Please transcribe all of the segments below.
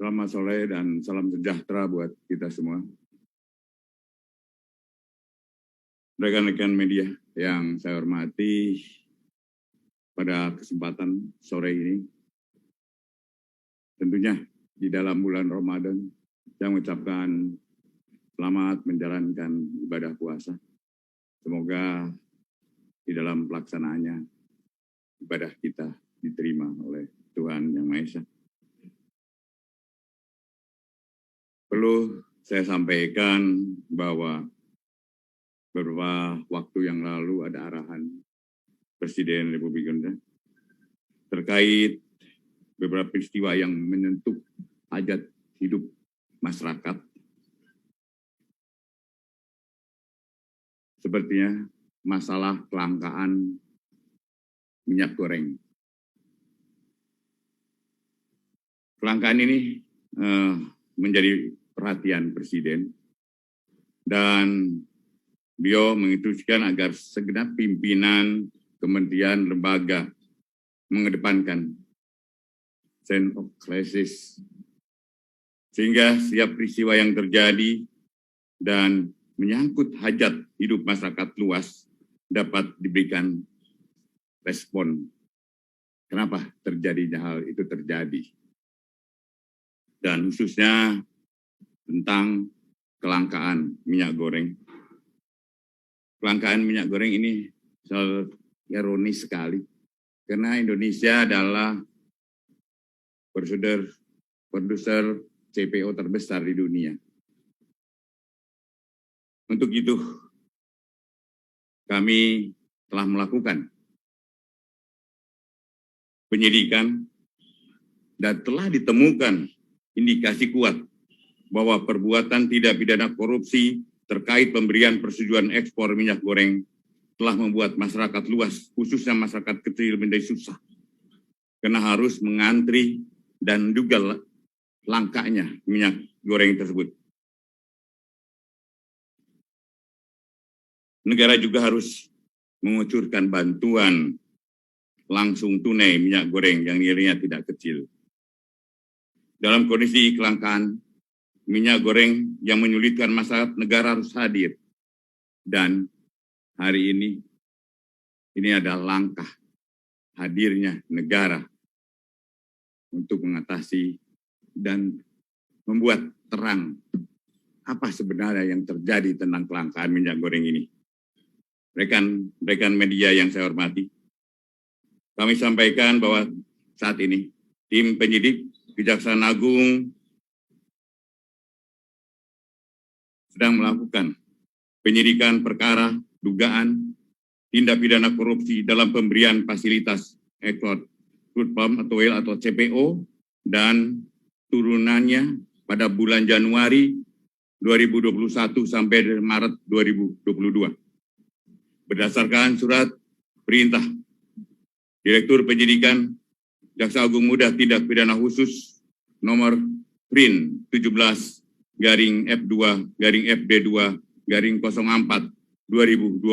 Selamat sore dan salam sejahtera buat kita semua. Rekan-rekan media yang saya hormati, pada kesempatan sore ini, tentunya di dalam bulan Ramadan, saya mengucapkan selamat menjalankan ibadah puasa. Semoga di dalam pelaksanaannya ibadah kita diterima oleh Tuhan Yang Maha Esa. Perlu saya sampaikan bahwa beberapa waktu yang lalu ada arahan Presiden Republik Indonesia terkait beberapa peristiwa yang menyentuh hajat hidup masyarakat. Sepertinya masalah kelangkaan minyak goreng. Kelangkaan ini menjadi perhatian Presiden dan beliau menginstruksikan agar segenap pimpinan kementerian lembaga mengedepankan sense of crisis sehingga setiap peristiwa yang terjadi dan menyangkut hajat hidup masyarakat luas dapat diberikan respon. Kenapa terjadinya hal itu terjadi? Dan khususnya tentang kelangkaan minyak goreng. Kelangkaan minyak goreng ini sangat ironis sekali, karena Indonesia adalah produser CPO terbesar di dunia. Untuk itu, kami telah melakukan penyidikan dan telah ditemukan indikasi kuat bahwa perbuatan tidak pidana korupsi terkait pemberian persetujuan ekspor minyak goreng telah membuat masyarakat luas, khususnya masyarakat kecil, menjadi susah karena harus mengantri dan juga langkanya minyak goreng tersebut. Negara juga harus mengucurkan bantuan langsung tunai minyak goreng yang nilainya tidak kecil. Dalam kondisi kelangkaan minyak goreng yang menyulitkan masyarakat, negara harus hadir. Dan hari ini adalah langkah hadirnya negara untuk mengatasi dan membuat terang apa sebenarnya yang terjadi tentang kelangkaan minyak goreng ini. Rekan media yang saya hormati, kami sampaikan bahwa saat ini tim penyidik Kejaksaan Agung sedang melakukan penyidikan perkara dugaan tindak pidana korupsi dalam pemberian fasilitas ekspor crude palm atau oil atau CPO dan turunannya pada bulan Januari 2021 sampai Maret 2022. Berdasarkan surat perintah Direktur Penyidikan Jaksa Agung Muda Tindak Pidana Khusus nomor PRIN 17-F2-FD2-04 2020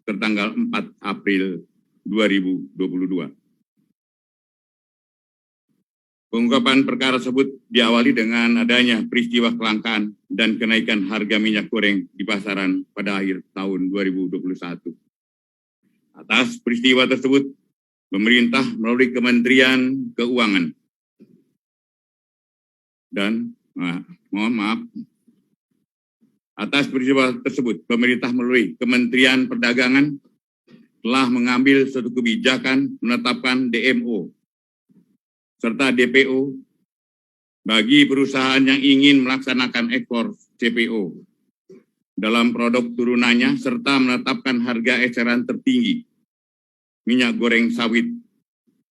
tertanggal 4 April 2022. Pengungkapan perkara tersebut diawali dengan adanya peristiwa kelangkaan dan kenaikan harga minyak goreng di pasaran pada akhir tahun 2021. Atas peristiwa tersebut, pemerintah melalui Kementerian Keuangan dan atas peristiwa tersebut, pemerintah melalui Kementerian Perdagangan telah mengambil suatu kebijakan menetapkan DMO serta DPO bagi perusahaan yang ingin melaksanakan ekspor CPO dalam produk turunannya serta menetapkan harga eceran tertinggi minyak goreng sawit.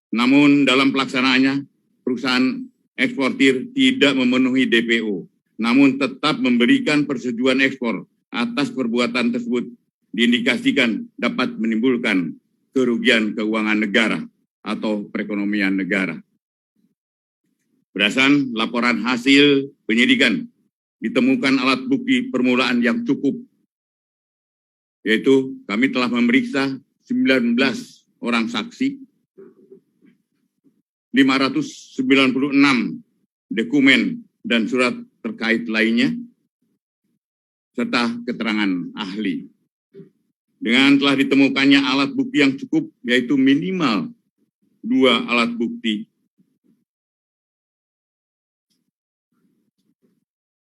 Namun dalam pelaksanaannya, perusahaan eksportir tidak memenuhi DPO, namun tetap memberikan persetujuan ekspor. Atas perbuatan tersebut diindikasikan dapat menimbulkan kerugian keuangan negara atau perekonomian negara. Berdasarkan laporan hasil penyidikan, ditemukan alat bukti permulaan yang cukup, yaitu kami telah memeriksa 19 orang saksi, 596 dokumen, dan surat terkait lainnya, serta keterangan ahli. Dengan telah ditemukannya alat bukti yang cukup, yaitu minimal 2 alat bukti,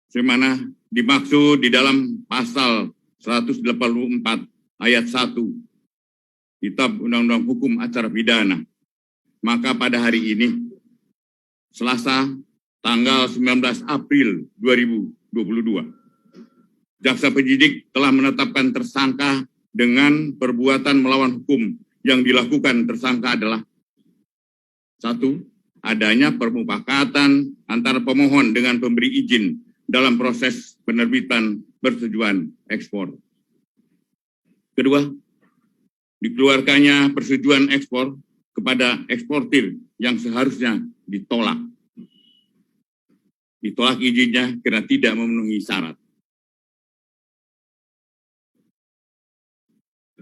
sebagaimana dimaksud di dalam pasal 184 ayat 1 Kitab Undang-Undang Hukum Acara Pidana. Maka pada hari ini, Selasa, tanggal 19 April 2022, jaksa penyidik telah menetapkan tersangka dengan perbuatan melawan hukum. Yang dilakukan tersangka adalah: 1. Adanya permufakatan antara pemohon dengan pemberi izin dalam proses penerbitan persetujuan ekspor. Kedua, dikeluarkannya persetujuan ekspor kepada eksportir yang seharusnya ditolak. Ditolak izinnya karena tidak memenuhi syarat,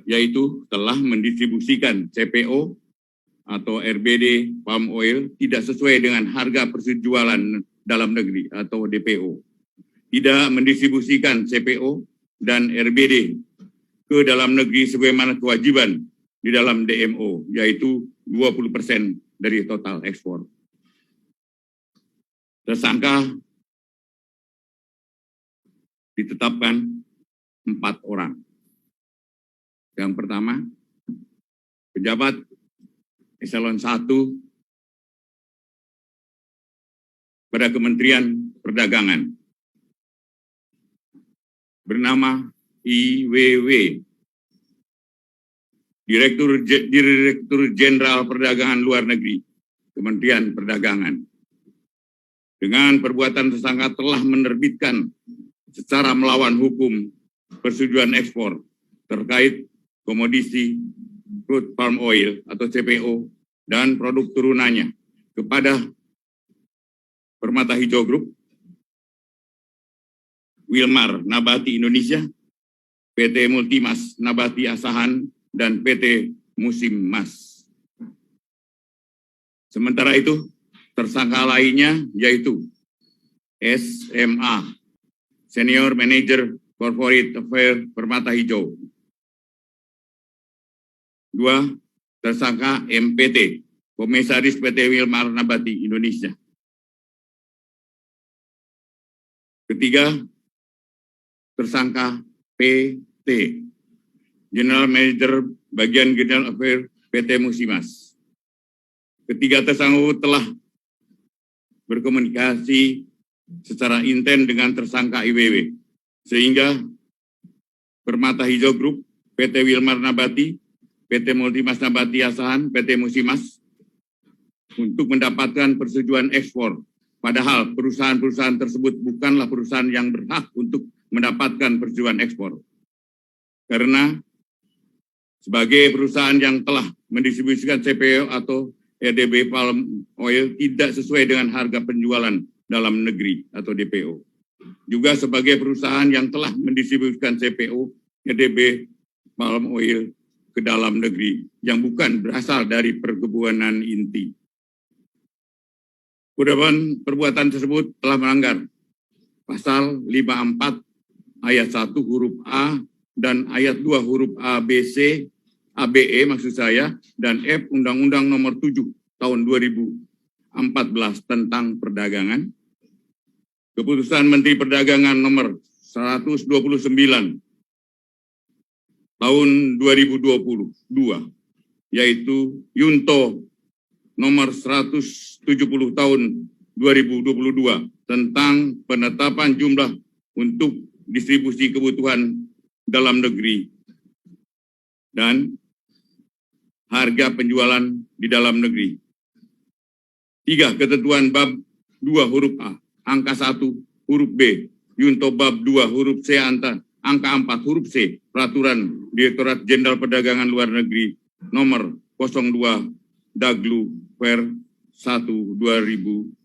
yaitu telah mendistribusikan CPO atau RBD palm oil tidak sesuai dengan harga persejualan dalam negeri atau DPO. Tidak mendistribusikan CPO dan RBD ke dalam negeri sebagaimana kewajiban di dalam DMO, yaitu 20% dari total ekspor. Tersangka ditetapkan 4 orang. Yang pertama, pejabat eselon 1 pada Kementerian Perdagangan bernama IWW, Direktur Jenderal Perdagangan Luar Negeri, Kementerian Perdagangan. Dengan perbuatan tersangka telah menerbitkan secara melawan hukum persetujuan ekspor terkait komoditi crude palm oil atau CPO dan produk turunannya kepada Permata Hijau Group, Wilmar Nabati Indonesia, PT Multimas Nabati Asahan, dan PT Musim Mas. Sementara itu, tersangka lainnya yaitu SMA, Senior Manager Corporate Affairs Permata Hijau. 2. Tersangka MPT, Komisaris PT Wilmar Nabati Indonesia. 3. Tersangka PT, General Manager Bagian General Affairs PT Musimas. 3 tersangka telah berkomunikasi secara intens dengan tersangka IWW, sehingga Permata Hijau Group, PT Wilmar Nabati, PT Multimas Nabati Asahan, PT Musimas untuk mendapatkan persetujuan ekspor. Padahal perusahaan-perusahaan tersebut bukanlah perusahaan yang berhak untuk mendapatkan persetujuan ekspor. Karena sebagai perusahaan yang telah mendistribusikan CPO atau RDB palm oil tidak sesuai dengan harga penjualan dalam negeri atau DPO. Juga sebagai perusahaan yang telah mendistribusikan CPO, RDB palm oil ke dalam negeri yang bukan berasal dari perkebunan inti. Perbuatan tersebut telah melanggar pasal 54 ayat 1 huruf A dan ayat 2 huruf ABC, ABE maksud saya, dan F Undang-Undang Nomor 7 tahun 2014 tentang perdagangan, Keputusan Menteri Perdagangan Nomor 129 tahun 2022, yaitu Yunto Nomor 170 tahun 2022 tentang penetapan jumlah untuk distribusi kebutuhan dalam negeri dan harga penjualan di dalam negeri. 3. Ketentuan bab 2 huruf A, angka 1 huruf B, Yunto bab 2 huruf C, angka 4 huruf C, Peraturan Direktorat Jenderal Perdagangan Luar Negeri Nomor 02 Daglu Per 1 2022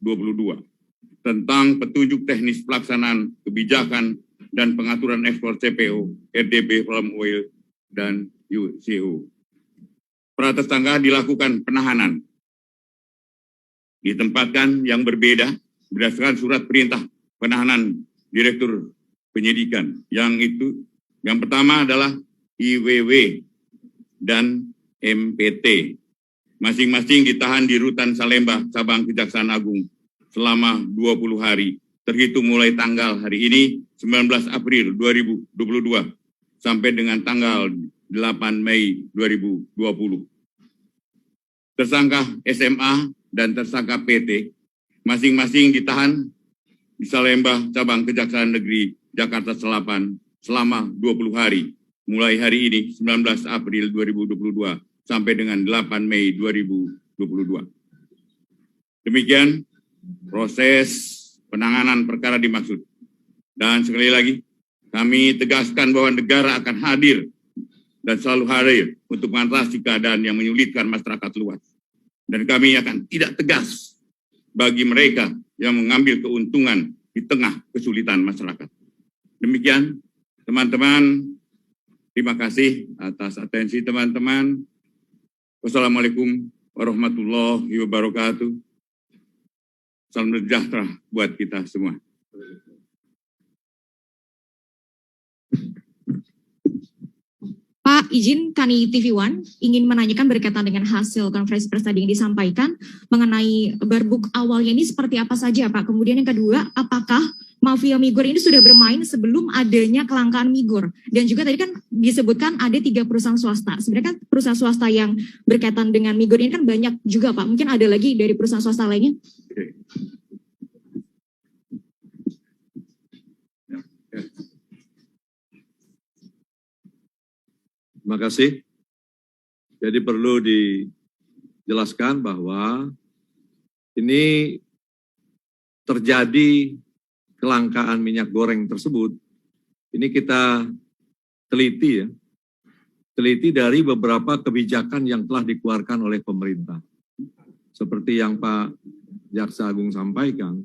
tentang petunjuk teknis pelaksanaan kebijakan dan pengaturan ekspor CPO, RDB palm oil, dan UCO. Para tersangka dilakukan penahanan, ditempatkan yang berbeda berdasarkan surat perintah penahanan Direktur Penyidikan. Yang pertama adalah IWW dan MPT. Masing-masing ditahan di Rutan Salemba, Cabang Kejaksaan Agung selama 20 hari. Terhitung mulai tanggal hari ini, 19 April 2022, sampai dengan tanggal 8 Mei 2020. Tersangka SMA dan tersangka PT masing-masing ditahan di Salemba, Cabang Kejaksaan Negeri Jakarta Selatan selama 20 hari, mulai hari ini 19 April 2022 sampai dengan 8 Mei 2022. Demikian proses penanganan perkara dimaksud. Dan sekali lagi, kami tegaskan bahwa negara akan hadir dan selalu hadir untuk mengatasi keadaan yang menyulitkan masyarakat luas. Dan kami akan tidak tegas bagi mereka yang mengambil keuntungan di tengah kesulitan masyarakat. Demikian, teman-teman. Terima kasih atas atensi teman-teman. Wassalamualaikum warahmatullahi wabarakatuh. Salam sejahtera buat kita semua. Pak, izin kami TV One ingin menanyakan berkaitan dengan hasil konferensi pers tadi yang disampaikan mengenai barbuk awalnya ini seperti apa saja, Pak? Kemudian yang kedua, apakah mafia migor ini sudah bermain sebelum adanya kelangkaan migor? Dan juga tadi kan disebutkan ada 3 perusahaan swasta. Sebenarnya kan perusahaan swasta yang berkaitan dengan migor ini kan banyak juga, Pak. Mungkin ada lagi dari perusahaan swasta lainnya? Terima kasih. Jadi perlu dijelaskan bahwa ini terjadi kelangkaan minyak goreng tersebut. Ini kita teliti ya. Teliti dari beberapa kebijakan yang telah dikeluarkan oleh pemerintah. Seperti yang Pak Jaksa Agung sampaikan,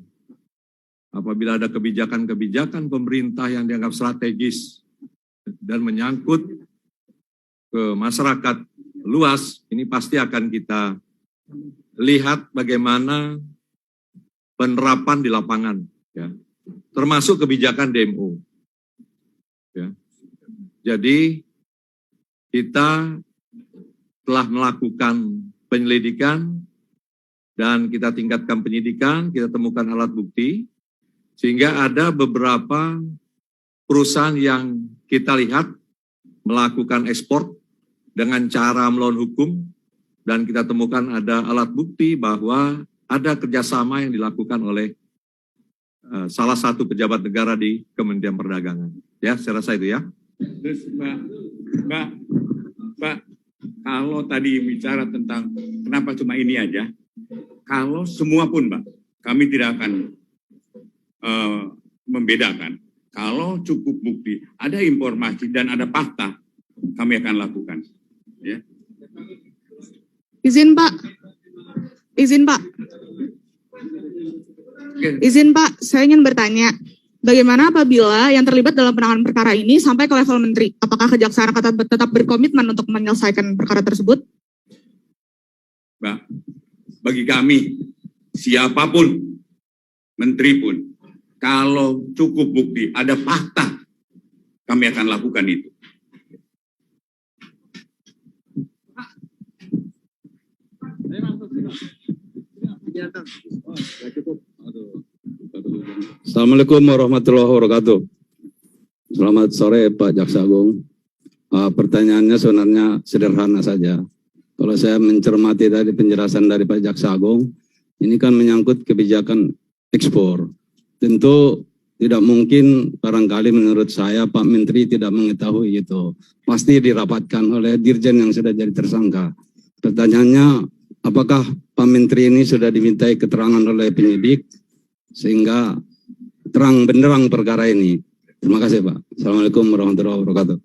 apabila ada kebijakan-kebijakan pemerintah yang dianggap strategis dan menyangkut ke masyarakat luas, ini pasti akan kita lihat bagaimana penerapan di lapangan, ya, termasuk kebijakan DMO. Ya. Jadi kita telah melakukan penyelidikan dan kita tingkatkan penyidikan, kita temukan alat bukti, sehingga ada beberapa perusahaan yang kita lihat melakukan ekspor dengan cara melawan hukum, dan kita temukan ada alat bukti bahwa ada kerjasama yang dilakukan oleh salah satu pejabat negara di Kementerian Perdagangan. Ya, saya rasa itu ya. Terus Mbak, kalau tadi bicara tentang kenapa cuma ini aja, kalau semua pun Mbak, kami tidak akan membedakan. Kalau cukup bukti, ada informasi dan ada fakta, kami akan lakukan. Ya. Izin Pak. Izin Pak, saya ingin bertanya, bagaimana apabila yang terlibat dalam penanganan perkara ini sampai ke level menteri? Apakah Kejaksaan akan tetap berkomitmen untuk menyelesaikan perkara tersebut? Mbak, bagi kami, siapapun, menteri pun, kalau cukup bukti, ada fakta, kami akan lakukan itu. Assalamualaikum warahmatullahi wabarakatuh. Selamat sore Pak Jaksa Agung. Pertanyaannya sebenarnya sederhana saja. Kalau saya mencermati tadi penjelasan dari Pak Jaksa Agung, ini kan menyangkut kebijakan ekspor. Tentu tidak mungkin, barangkali menurut saya Pak Menteri tidak mengetahui itu. Pasti dirapatkan oleh Dirjen yang sudah jadi tersangka. Pertanyaannya, apakah Pak Menteri ini sudah dimintai keterangan oleh penyidik sehingga terang benderang perkara ini? Terima kasih Pak. Assalamualaikum warahmatullahi wabarakatuh.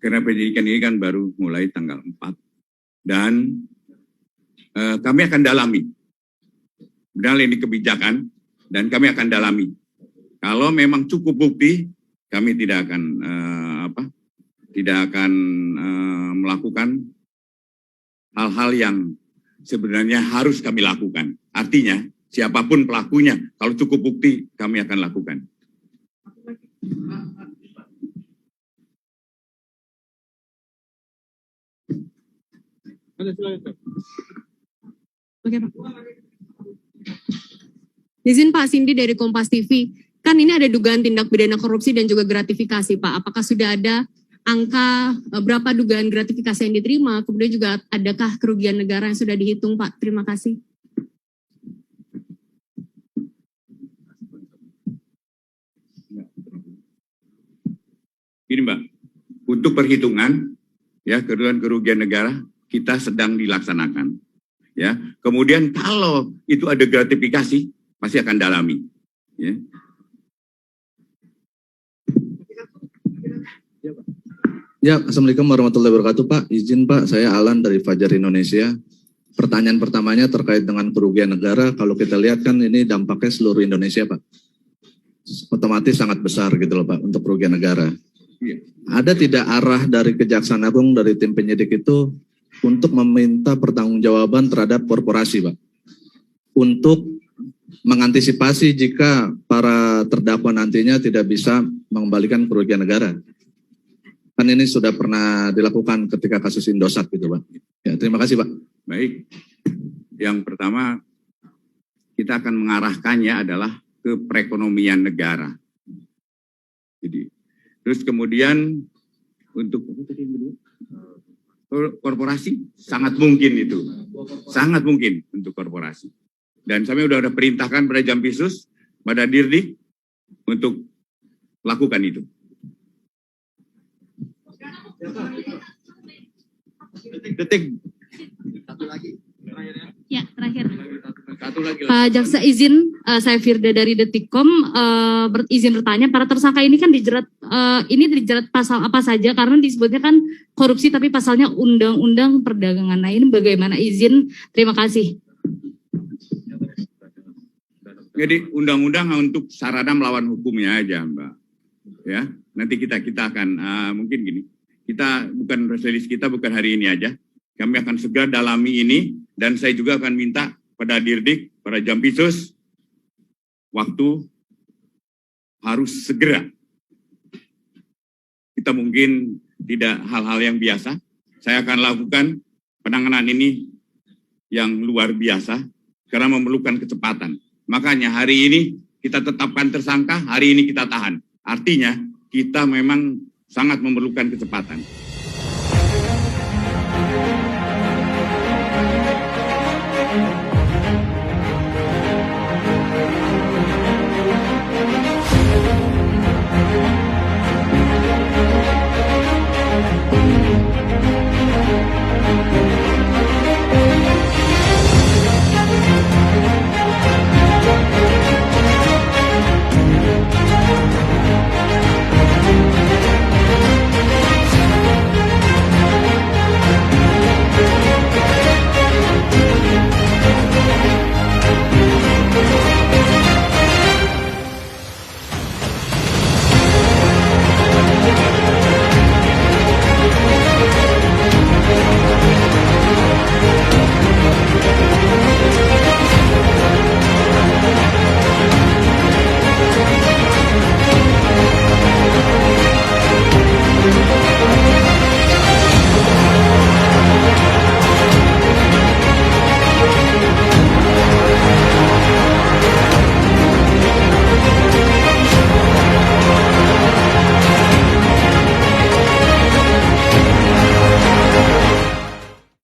Karena penyidikan ini kan baru mulai tanggal 4 dan kami akan dalami. Benar ini kebijakan dan kami akan dalami. Kalau memang cukup bukti, kami tidak akan melakukan hal-hal yang sebenarnya harus kami lakukan. Artinya siapapun pelakunya. Kalau cukup bukti, kami akan lakukan. Oke, Pak. Izin Pak, Cindy dari Kompas TV. Kan ini ada dugaan tindak pidana korupsi dan juga gratifikasi, Pak. Apakah sudah ada angka berapa dugaan gratifikasi yang diterima? Kemudian juga adakah kerugian negara yang sudah dihitung, Pak? Terima kasih. Ini Mbak, untuk perhitungan ya kerugian negara kita sedang dilaksanakan. Ya, kemudian kalau itu ada gratifikasi pasti akan dalami. Ya. Ya, Assalamualaikum warahmatullahi wabarakatuh Pak. Izin Pak, saya Alan dari Fajar Indonesia. Pertanyaan pertamanya terkait dengan kerugian negara. Kalau kita lihat kan ini dampaknya seluruh Indonesia Pak. Otomatis sangat besar gitu loh Pak untuk kerugian negara. Iya. Ada tidak arah dari Kejaksaan Agung, dari tim penyidik itu untuk meminta pertanggungjawaban terhadap korporasi Pak? Untuk mengantisipasi jika para terdakwa nantinya tidak bisa mengembalikan kerugian negara. Kan ini sudah pernah dilakukan ketika kasus Indosat gitu Pak. Ya, terima kasih Pak. Baik, yang pertama kita akan mengarahkannya adalah ke perekonomian negara. Jadi, terus kemudian untuk korporasi sangat mungkin itu, sangat mungkin untuk korporasi. Dan kami sudah perintahkan pada Jampisus, pada Dirdik untuk lakukan itu. Detik. Ya, terakhir. Satu lagi. Pak Jaksa izin, saya Firda dari Detikcom, izin bertanya, para tersangka ini kan dijerat pasal apa saja, karena disebutnya kan korupsi tapi pasalnya undang-undang perdagangan. Nah ini bagaimana, izin, terima kasih. Jadi undang-undang untuk sarana melawan hukumnya aja Mbak. Ya, nanti kita akan mungkin gini. Kita bukan press release kita bukan hari ini aja. Kami akan segera dalami ini dan saya juga akan minta pada Dirdik, pada Jampisus waktu harus segera. Kita mungkin tidak hal-hal yang biasa. Saya akan lakukan penanganan ini yang luar biasa karena memerlukan kecepatan. Makanya hari ini kita tetapkan tersangka, hari ini kita tahan. Artinya kita memang sangat memerlukan kecepatan.